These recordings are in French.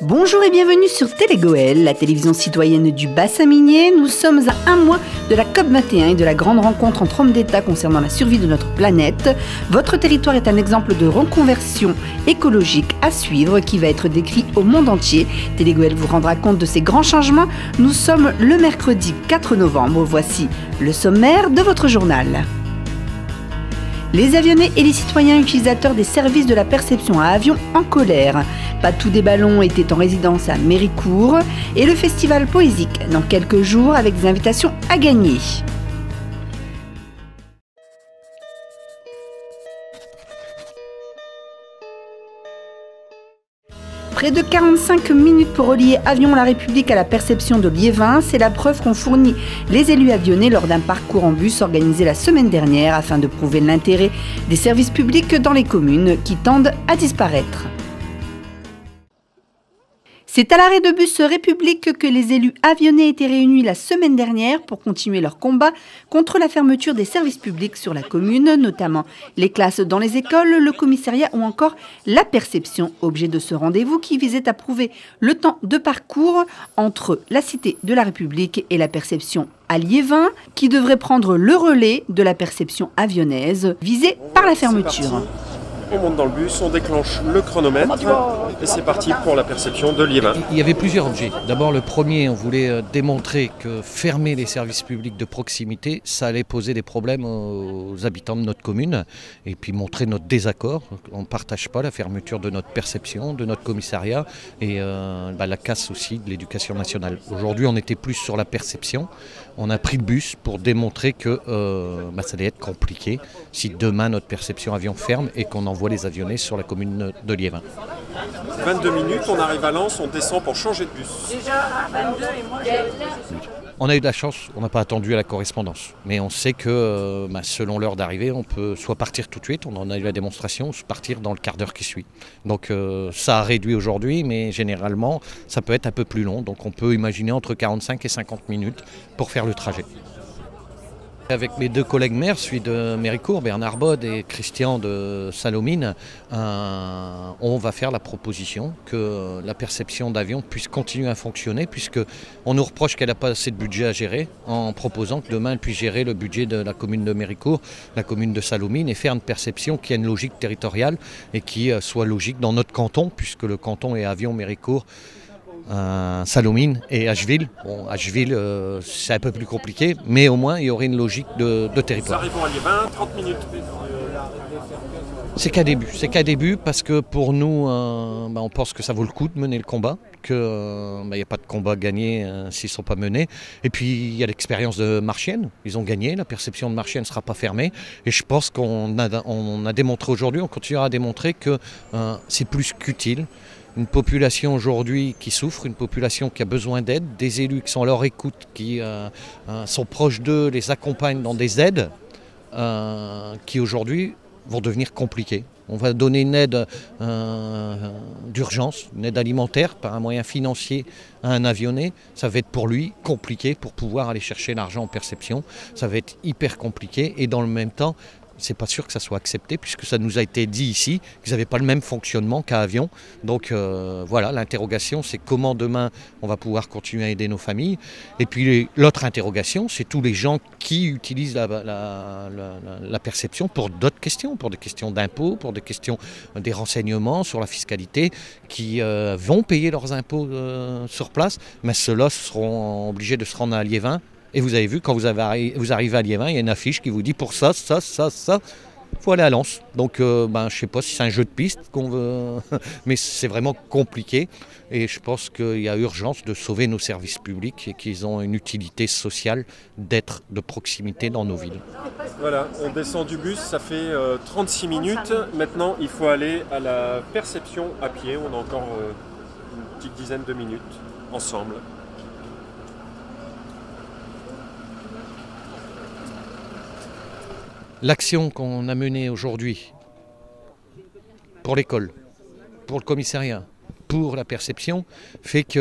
Bonjour et bienvenue sur Télégoël, la télévision citoyenne du bassin minier. Nous sommes à un mois de la COP21 et de la grande rencontre entre hommes d'État concernant la survie de notre planète. Votre territoire est un exemple de reconversion écologique à suivre qui va être décrit au monde entier. Télégoël vous rendra compte de ces grands changements. Nous sommes le mercredi 4 novembre. Voici le sommaire de votre journal. Les avionnés et les citoyens utilisateurs des services de la perception à avions en colère. Patou des Ballons était en résidence à Méricourt et le festival poésique dans quelques jours avec des invitations à gagner. Près de 45 minutes pour relier Avion La République à la perception de Liévin, c'est la preuve qu'ont fourni les élus avionnés lors d'un parcours en bus organisé la semaine dernière afin de prouver l'intérêt des services publics dans les communes qui tendent à disparaître. C'est à l'arrêt de bus République que les élus avionnés étaient réunis la semaine dernière pour continuer leur combat contre la fermeture des services publics sur la commune, notamment les classes dans les écoles, le commissariat ou encore la perception, objet de ce rendez-vous qui visait à prouver le temps de parcours entre la cité de la République et la perception à Liévin, qui devrait prendre le relais de la perception avionnaise visée par la fermeture. On monte dans le bus, on déclenche le chronomètre et c'est parti pour la perception de Liévin. Il y avait plusieurs objets. D'abord le premier, on voulait démontrer que fermer les services publics de proximité, ça allait poser des problèmes aux habitants de notre commune et puis montrer notre désaccord. On ne partage pas la fermeture de notre perception, de notre commissariat et la casse aussi de l'éducation nationale. Aujourd'hui on était plus sur la perception. On a pris le bus pour démontrer que ça allait être compliqué si demain notre perception avion ferme et qu'on envoie les avionnés sur la commune de Liévin. 22 minutes, on arrive à Lens, on descend pour changer de bus. Déjà 22 et moi On a eu de la chance, on n'a pas attendu à la correspondance. Mais on sait que selon l'heure d'arrivée, on peut soit partir tout de suite, on en a eu la démonstration, soit partir dans le quart d'heure qui suit. Donc ça a réduit aujourd'hui, mais généralement ça peut être un peu plus long. Donc on peut imaginer entre 45 et 50 minutes pour faire le trajet. Avec mes deux collègues maires, celui de Méricourt, Bernard Bod et Christian de Salomine, on va faire la proposition que la perception d'avion puisse continuer à fonctionner puisqu'on nous reproche qu'elle n'a pas assez de budget à gérer en proposant que demain elle puisse gérer le budget de la commune de Méricourt, la commune de Salomine et faire une perception qui a une logique territoriale et qui soit logique dans notre canton puisque le canton est Avion, Méricourt, Salomine et Asheville. Bon, Asheville, c'est un peu plus compliqué, mais au moins il y aurait une logique de territoire. Nous arrivons à Liévin, 30 minutes. C'est qu'un début parce que pour nous, on pense que ça vaut le coup de mener le combat, qu'il n'y a pas de combat gagné s'ils ne sont pas menés. Et puis il y a l'expérience de Marchienne, ils ont gagné, la perception de Marchienne ne sera pas fermée. Et je pense qu'on a démontré aujourd'hui, on continuera à démontrer que c'est plus qu'utile. Une population aujourd'hui qui souffre, une population qui a besoin d'aide, des élus qui sont à leur écoute, qui sont proches d'eux, les accompagnent dans des aides qui aujourd'hui vont devenir compliquées. On va donner une aide d'urgence, une aide alimentaire par un moyen financier à un avionné. Ça va être pour lui compliqué pour pouvoir aller chercher l'argent en perception. Ça va être hyper compliqué et dans le même temps, c'est pas sûr que ça soit accepté puisque ça nous a été dit ici qu'ils n'avaient pas le même fonctionnement qu'à Avion. Donc voilà, l'interrogation c'est comment demain on va pouvoir continuer à aider nos familles. Et puis l'autre interrogation c'est tous les gens qui utilisent la perception pour d'autres questions, pour des questions d'impôts, pour des questions des renseignements sur la fiscalité, qui vont payer leurs impôts sur place, mais ceux-là seront obligés de se rendre à Liévin. Et vous avez vu, quand vous arrivez à Liévin, il y a une affiche qui vous dit pour ça, il faut aller à Lens. Donc je ne sais pas si c'est un jeu de piste qu'on veut, mais c'est vraiment compliqué. Et je pense qu'il y a urgence de sauver nos services publics et qu'ils ont une utilité sociale d'être de proximité dans nos villes. Voilà, on descend du bus, ça fait 36 minutes. Maintenant, il faut aller à la perception à pied. On a encore une petite dizaine de minutes ensemble. L'action qu'on a menée aujourd'hui pour l'école, pour le commissariat, pour la perception, fait qu'on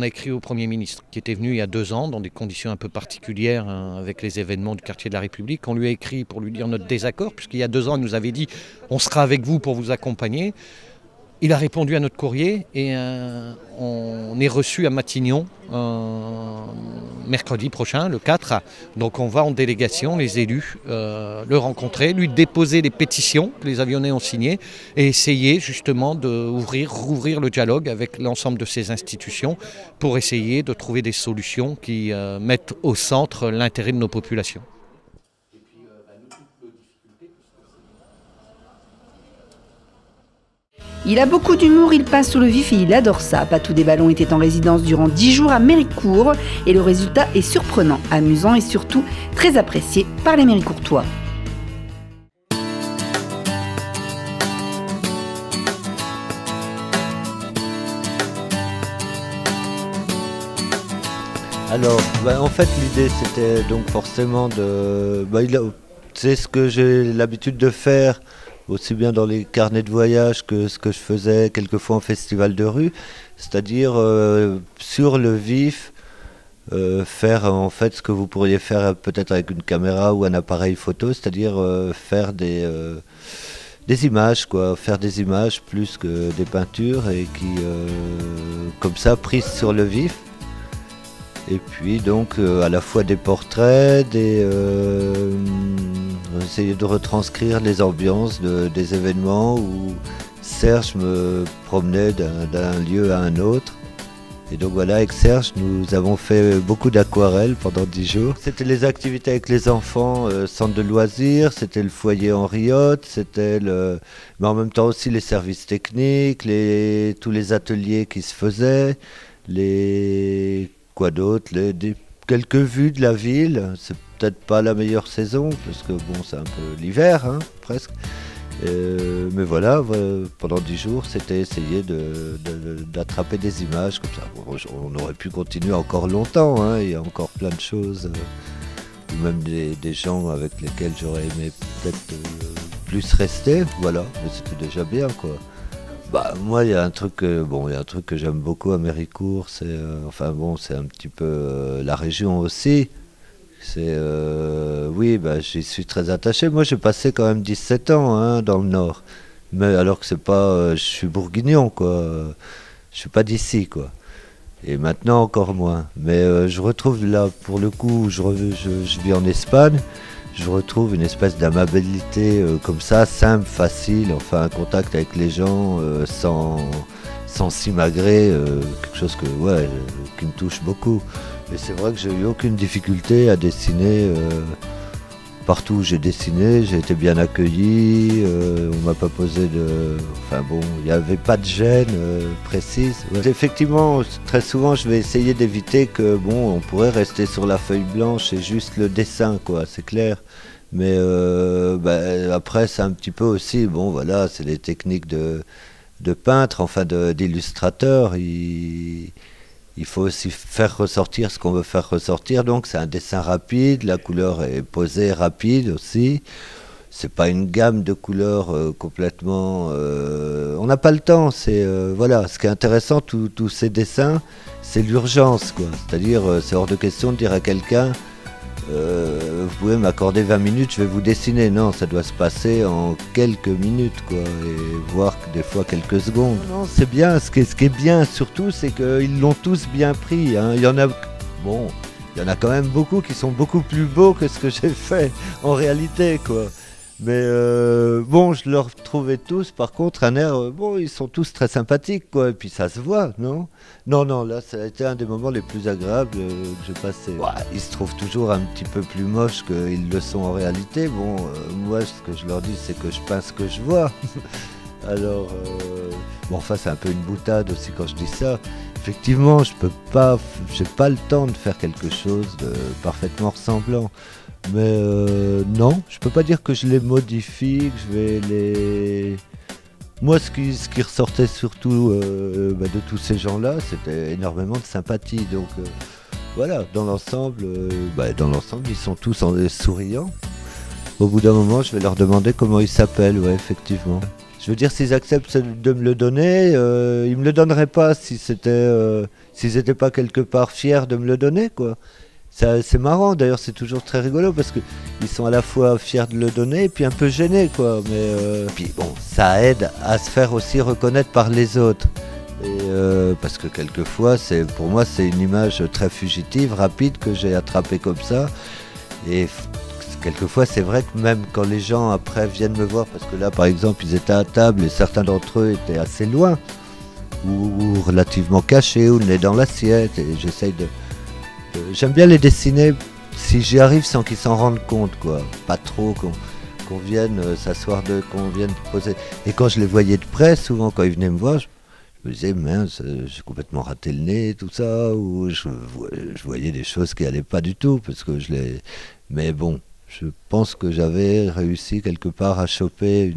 a écrit au Premier ministre, qui était venu il y a 2 ans, dans des conditions un peu particulières, avec les événements du quartier de la République. On lui a écrit pour lui dire notre désaccord, puisqu'il y a 2 ans, il nous avait dit « on sera avec vous pour vous accompagner ». Il a répondu à notre courrier et on est reçu à Matignon mercredi prochain, le 4. Donc on va en délégation, les élus, le rencontrer, lui déposer les pétitions que les avionnais ont signées et essayer justement de rouvrir le dialogue avec l'ensemble de ces institutions pour essayer de trouver des solutions qui mettent au centre l'intérêt de nos populations. Il a beaucoup d'humour, il passe sous le vif et il adore ça. Patou des Ballons était en résidence durant 10 jours à Méricourt et le résultat est surprenant, amusant et surtout très apprécié par les Méricourtois. Alors, en fait, l'idée c'était donc forcément de... c'est ce que j'ai l'habitude de faire, aussi bien dans les carnets de voyage que ce que je faisais quelquefois en festival de rue, c'est-à-dire sur le vif, faire en fait ce que vous pourriez faire peut-être avec une caméra ou un appareil photo, c'est-à-dire faire des images, quoi, faire des images plus que des peintures et qui, comme ça, prises sur le vif. Et puis donc à la fois des portraits, essayer de retranscrire les ambiances des événements où Serge me promenait d'un lieu à un autre. Et donc voilà, avec Serge, nous avons fait beaucoup d'aquarelles pendant 10 jours. C'était les activités avec les enfants, centre de loisirs, c'était le foyer Henriot, c'était mais en même temps aussi les services techniques, tous les ateliers qui se faisaient, quoi d'autre, quelques vues de la ville. C'est peut-être pas la meilleure saison, parce que bon, c'est un peu l'hiver, hein, presque. Mais voilà, pendant 10 jours, c'était essayer d'attraper des images comme ça. Bon, on aurait pu continuer encore longtemps, hein, il y a encore plein de choses, ou même des gens avec lesquels j'aurais aimé peut-être plus rester, voilà, mais c'était déjà bien, quoi. Moi, il y a un truc que j'aime beaucoup à Méricourt, c'est c'est un petit peu la région aussi. J'y suis très attaché. Moi, j'ai passé quand même 17 ans, hein, dans le Nord. Mais alors que c'est pas, je suis bourguignon, quoi. Je suis pas d'ici, quoi. Et maintenant encore moins. Mais je retrouve là, pour le coup, je vis en Espagne. Je retrouve une espèce d'amabilité comme ça, simple, facile, enfin un contact avec les gens sans s'imagrer, quelque chose qui me touche beaucoup. Et c'est vrai que j'ai eu aucune difficulté à dessiner. Partout où j'ai dessiné, j'ai été bien accueilli, on m'a pas posé de... il n'y avait pas de gêne précise. Ouais. Effectivement, très souvent, je vais essayer d'éviter que, on pourrait rester sur la feuille blanche et juste le dessin, quoi, c'est clair. Mais après, c'est un petit peu aussi, c'est des techniques de peintre, enfin d'illustrateur. Il faut aussi faire ressortir ce qu'on veut faire ressortir, donc c'est un dessin rapide, la couleur est posée rapide aussi. C'est pas une gamme de couleurs complètement... on n'a pas le temps, ce qui est intéressant, tous ces dessins, c'est l'urgence, quoi. C'est-à-dire, c'est hors de question de dire à quelqu'un, vous pouvez m'accorder 20 minutes, je vais vous dessiner. Non, ça doit se passer en quelques minutes, quoi, et voire des fois quelques secondes. Non, c'est bien, ce qui est bien surtout, c'est qu'ils l'ont tous bien pris, hein. Il y en a quand même beaucoup qui sont beaucoup plus beaux que ce que j'ai fait en réalité, quoi. Mais je leur trouvais tous, par contre, un air... ils sont tous très sympathiques, quoi. Et puis ça se voit, non ? Non, là, ça a été un des moments les plus agréables que j'ai passé. Ils se trouvent toujours un petit peu plus moches qu'ils le sont en réalité. Moi, ce que je leur dis, c'est que je peins ce que je vois. Alors, c'est un peu une boutade aussi quand je dis ça. Effectivement, j'ai pas le temps de faire quelque chose de parfaitement ressemblant. Mais non, je peux pas dire que je les modifie, que je vais les... Moi, ce qui ressortait surtout de tous ces gens-là, c'était énormément de sympathie. Donc dans l'ensemble, ils sont tous souriants. Au bout d'un moment, je vais leur demander comment ils s'appellent, effectivement. Je veux dire, s'ils acceptent de me le donner, ils me le donneraient pas s'ils étaient pas quelque part fiers de me le donner, quoi. C'est marrant, d'ailleurs c'est toujours très rigolo parce qu'ils sont à la fois fiers de le donner et puis un peu gênés quoi. Mais puis bon, ça aide à se faire aussi reconnaître par les autres. Et parce que quelquefois, pour moi c'est une image très fugitive, rapide que j'ai attrapée comme ça. Et quelquefois c'est vrai que même quand les gens après viennent me voir, parce que là par exemple ils étaient à table et certains d'entre eux étaient assez loin, ou relativement cachés, ou le nez dans l'assiette, et j'essaye j'aime bien les dessiner si j'y arrive sans qu'ils s'en rendent compte, quoi. Pas trop qu'on vienne s'asseoir, qu'on vienne poser. Et quand je les voyais de près, souvent quand ils venaient me voir, je me disais, mince, j'ai complètement raté le nez, tout ça, ou je voyais des choses qui allaient pas du tout, parce que Mais bon, je pense que j'avais réussi quelque part à choper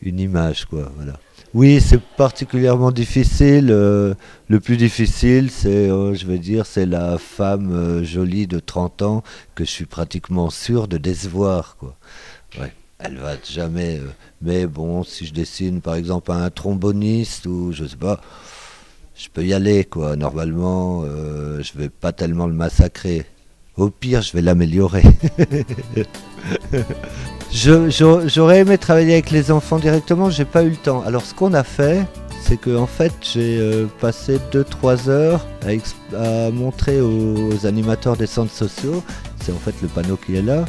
une image, quoi, voilà. Oui, c'est particulièrement difficile. Le plus difficile, je vais dire, c'est la femme jolie de 30 ans que je suis pratiquement sûr de décevoir, quoi. Ouais, elle va jamais. Mais bon, si je dessine par exemple un tromboniste ou je sais pas, je peux y aller, quoi. Normalement, je vais pas tellement le massacrer. Au pire, je vais l'améliorer. J'aurais aimé travailler avec les enfants directement, j'ai pas eu le temps. Alors ce qu'on a fait, c'est que en fait j'ai passé 2-3 heures à montrer aux animateurs des centres sociaux, c'est en fait le panneau qui est là,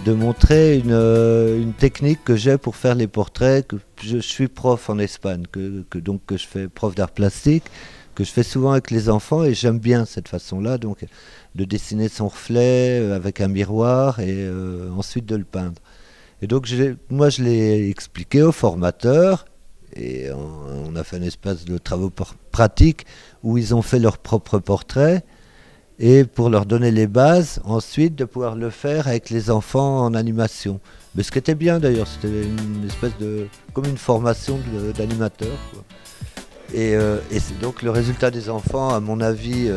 de montrer une technique que j'ai pour faire les portraits. Que je suis prof en Espagne, donc je fais prof d'art plastique, que je fais souvent avec les enfants et j'aime bien cette façon-là, donc de dessiner son reflet avec un miroir et ensuite de le peindre. Et donc moi je l'ai expliqué aux formateurs et on a fait un espace de travaux pratiques où ils ont fait leur propre portrait et pour leur donner les bases ensuite de pouvoir le faire avec les enfants en animation. Mais ce qui était bien d'ailleurs, c'était une espèce comme une formation d'animateur, quoi. Et c'est donc le résultat des enfants, à mon avis,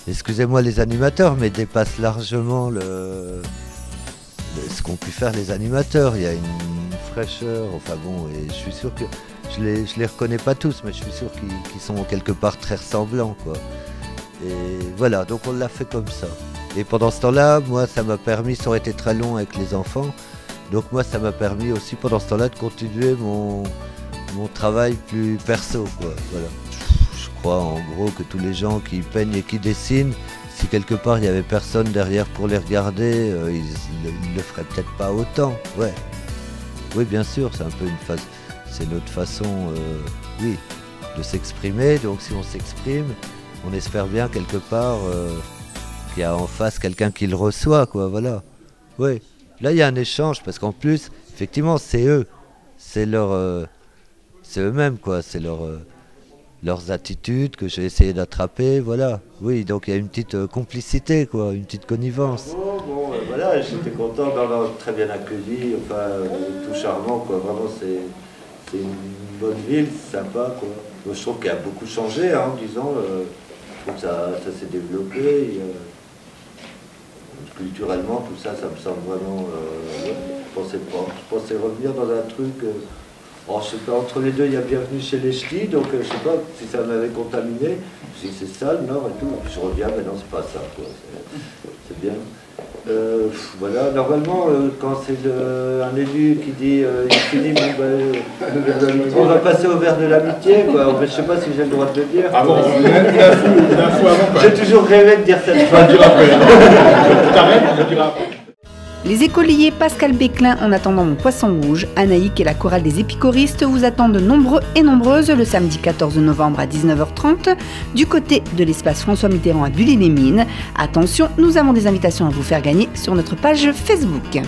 excusez-moi les animateurs, mais dépasse largement ce qu'ont pu faire les animateurs. Il y a une fraîcheur, enfin bon, et je suis sûr que je les reconnais pas tous, mais je suis sûr qu'ils sont quelque part très ressemblants, quoi. Et voilà, donc on l'a fait comme ça. Et pendant ce temps-là, moi ça m'a permis, ça aurait été très long avec les enfants, donc moi ça m'a permis aussi pendant ce temps-là de continuer mon travail plus perso, quoi. Voilà. Je crois en gros que tous les gens qui peignent et qui dessinent, si quelque part il n'y avait personne derrière pour les regarder, ils le feraient peut-être pas autant. Ouais. Oui, bien sûr, c'est un peu c'est notre façon, oui, de s'exprimer. Donc si on s'exprime, on espère bien quelque part qu'il y a en face quelqu'un qui le reçoit, quoi. Voilà. Oui. Là il y a un échange parce qu'en plus, effectivement, c'est eux, c'est eux-mêmes, quoi. C'est leurs attitudes que j'ai essayé d'attraper, voilà. Oui, donc il y a une petite complicité, quoi, une petite connivence. Bon, voilà, j'étais content d'avoir très bien accueilli, enfin, tout charmant, quoi. Vraiment, c'est une bonne ville, sympa, quoi. Moi, je trouve qu'il a beaucoup changé, hein, disons. Je trouve que ça s'est développé. Culturellement, tout ça me semble vraiment... je pensais pas. Je pensais revenir dans un truc... je sais pas, entre les deux, il y a Bienvenue chez les Ch'tis, donc je sais pas si ça m'avait contaminé. Je dis c'est ça le Nord et tout. Puis je reviens, mais non, c'est pas ça, quoi. C'est bien. Voilà, normalement, quand c'est un élu qui dit il finit, on va passer au verre de l'amitié, quoi. Je sais pas si j'ai le droit de le dire. Ah bon, l'info avant, quoi. J'ai toujours rêvé de dire cette phrase. Je le dirai après. Les écoliers Pascal Béclin en attendant mon poisson rouge, Anaïk et la chorale des épichoristes vous attendent nombreux et nombreuses le samedi 14 novembre à 19h30 du côté de l'espace François Mitterrand à Bully-les-Mines. Attention, nous avons des invitations à vous faire gagner sur notre page Facebook.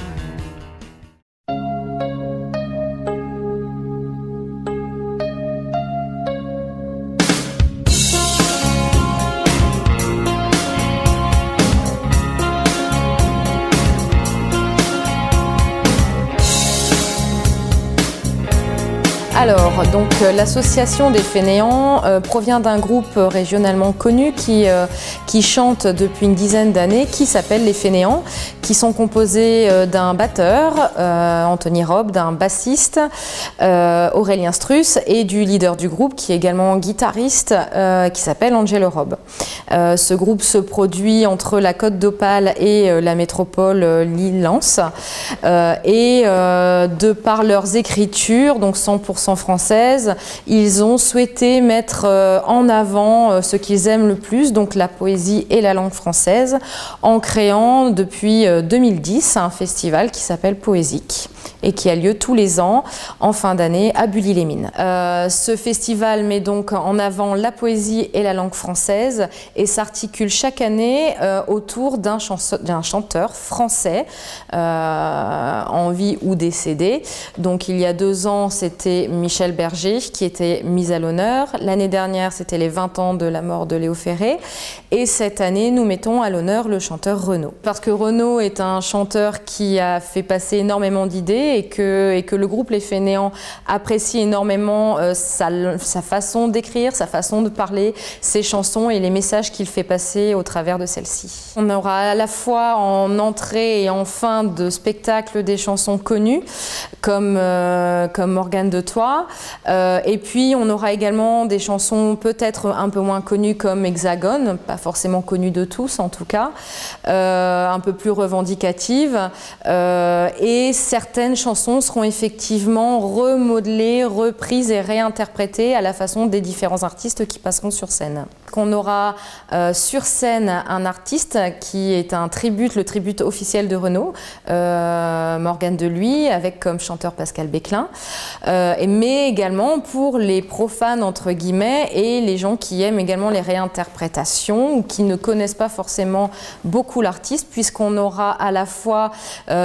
Alors, donc l'association des fainéants provient d'un groupe régionalement connu qui chante depuis une dizaine d'années, qui s'appelle les Fainéants, qui sont composés d'un batteur, Anthony Robb, d'un bassiste, Aurélien Struss, et du leader du groupe, qui est également guitariste, qui s'appelle Angelo Robb. Ce groupe se produit entre la Côte d'Opale et la métropole Lille-Lens, et de par leurs écritures, donc 100% françaises, ils ont souhaité mettre en avant ce qu'ils aiment le plus, donc la poésie et la langue française, en créant depuis 2010 un festival qui s'appelle Poésique et qui a lieu tous les ans en fin d'année à Bully-les-Mines. Ce festival met donc en avant la poésie et la langue française et s'articule chaque année autour d'un chanteur français en vie ou décédé. Donc il y a 2 ans, c'était Michel Berger qui était mis à l'honneur. L'année dernière, c'était les 20 ans de la mort de Léo Ferré. Et cette année, nous mettons à l'honneur le chanteur Renaud. Parce que Renaud est un chanteur qui a fait passer énormément d'idées et que le groupe Les Fainéants apprécie énormément sa façon d'écrire, sa façon de parler, ses chansons et les messages qu'il fait passer au travers de celles-ci. On aura à la fois en entrée et en fin de spectacle des chansons connues comme Morgane de Toi, et puis on aura également des chansons peut-être un peu moins connues comme Hexagone, pas forcément connues de tous en tout cas, un peu plus revendicatives, et certaines chansons seront effectivement remodelées, reprises et réinterprétées à la façon des différents artistes qui passeront sur scène. On aura sur scène un artiste qui est le tribut officiel de Renaud, Morgane de Lui, avec comme chanteur Pascal Béclin, mais également pour les profanes entre guillemets et les gens qui aiment également les réinterprétations ou qui ne connaissent pas forcément beaucoup l'artiste, puisqu'on aura à la fois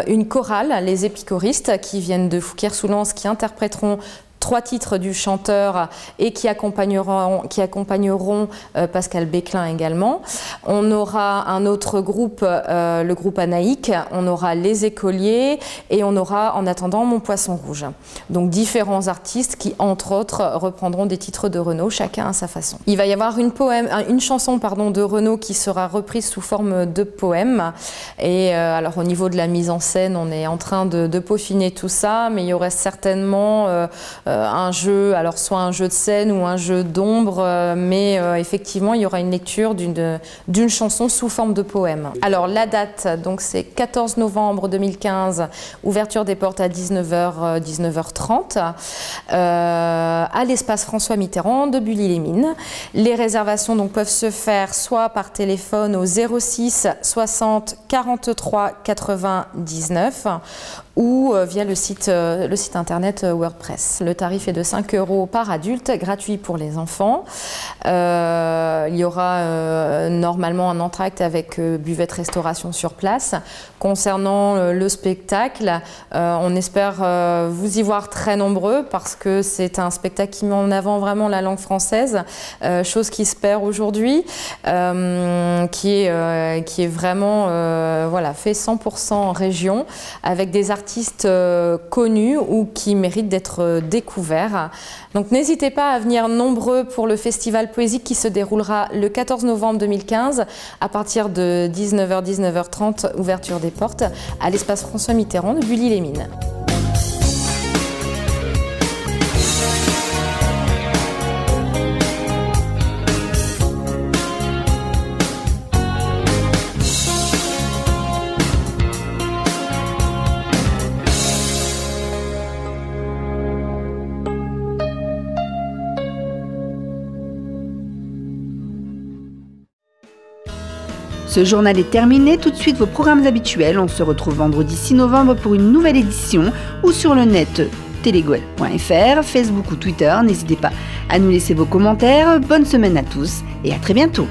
une chorale, les épichoristes qui viennent de Fouquier-Soulance, qui interpréteront 3 titres du chanteur et qui accompagneront Pascal Béclin également. On aura un autre groupe, le groupe Anaïque, on aura les écoliers et on aura en attendant Mon Poisson Rouge. Donc différents artistes qui entre autres reprendront des titres de Renaud, chacun à sa façon. Il va y avoir une chanson de Renaud qui sera reprise sous forme de poème. Et alors au niveau de la mise en scène, on est en train de peaufiner tout ça, mais il y aurait certainement un jeu, alors soit un jeu de scène ou un jeu d'ombre, mais effectivement il y aura une lecture d'une chanson sous forme de poème. Alors la date, donc c'est 14 novembre 2015, ouverture des portes à 19h, 19h30, à l'espace François Mitterrand de Bully-les-Mines. Les réservations donc peuvent se faire soit par téléphone au 06 60 43 99 ou via le site internet WordPress. Le tarif est de 5 € par adulte, gratuit pour les enfants. Il y aura normalement un entracte avec buvette restauration sur place. Concernant le spectacle, on espère vous y voir très nombreux parce que c'est un spectacle qui met en avant vraiment la langue française, chose qui se perd aujourd'hui, qui est vraiment fait 100% en région avec des artistes connus ou qui méritent d'être découverts. Donc n'hésitez pas à venir nombreux pour le festival Poésique qui se déroulera le 14 novembre 2015 à partir de 19h, 19h30, ouverture des portes à l'espace François Mitterrand de Bully-les-Mines. Ce journal est terminé, tout de suite vos programmes habituels. On se retrouve vendredi 6 novembre pour une nouvelle édition ou sur le net telegoel.fr, Facebook ou Twitter. N'hésitez pas à nous laisser vos commentaires. Bonne semaine à tous et à très bientôt.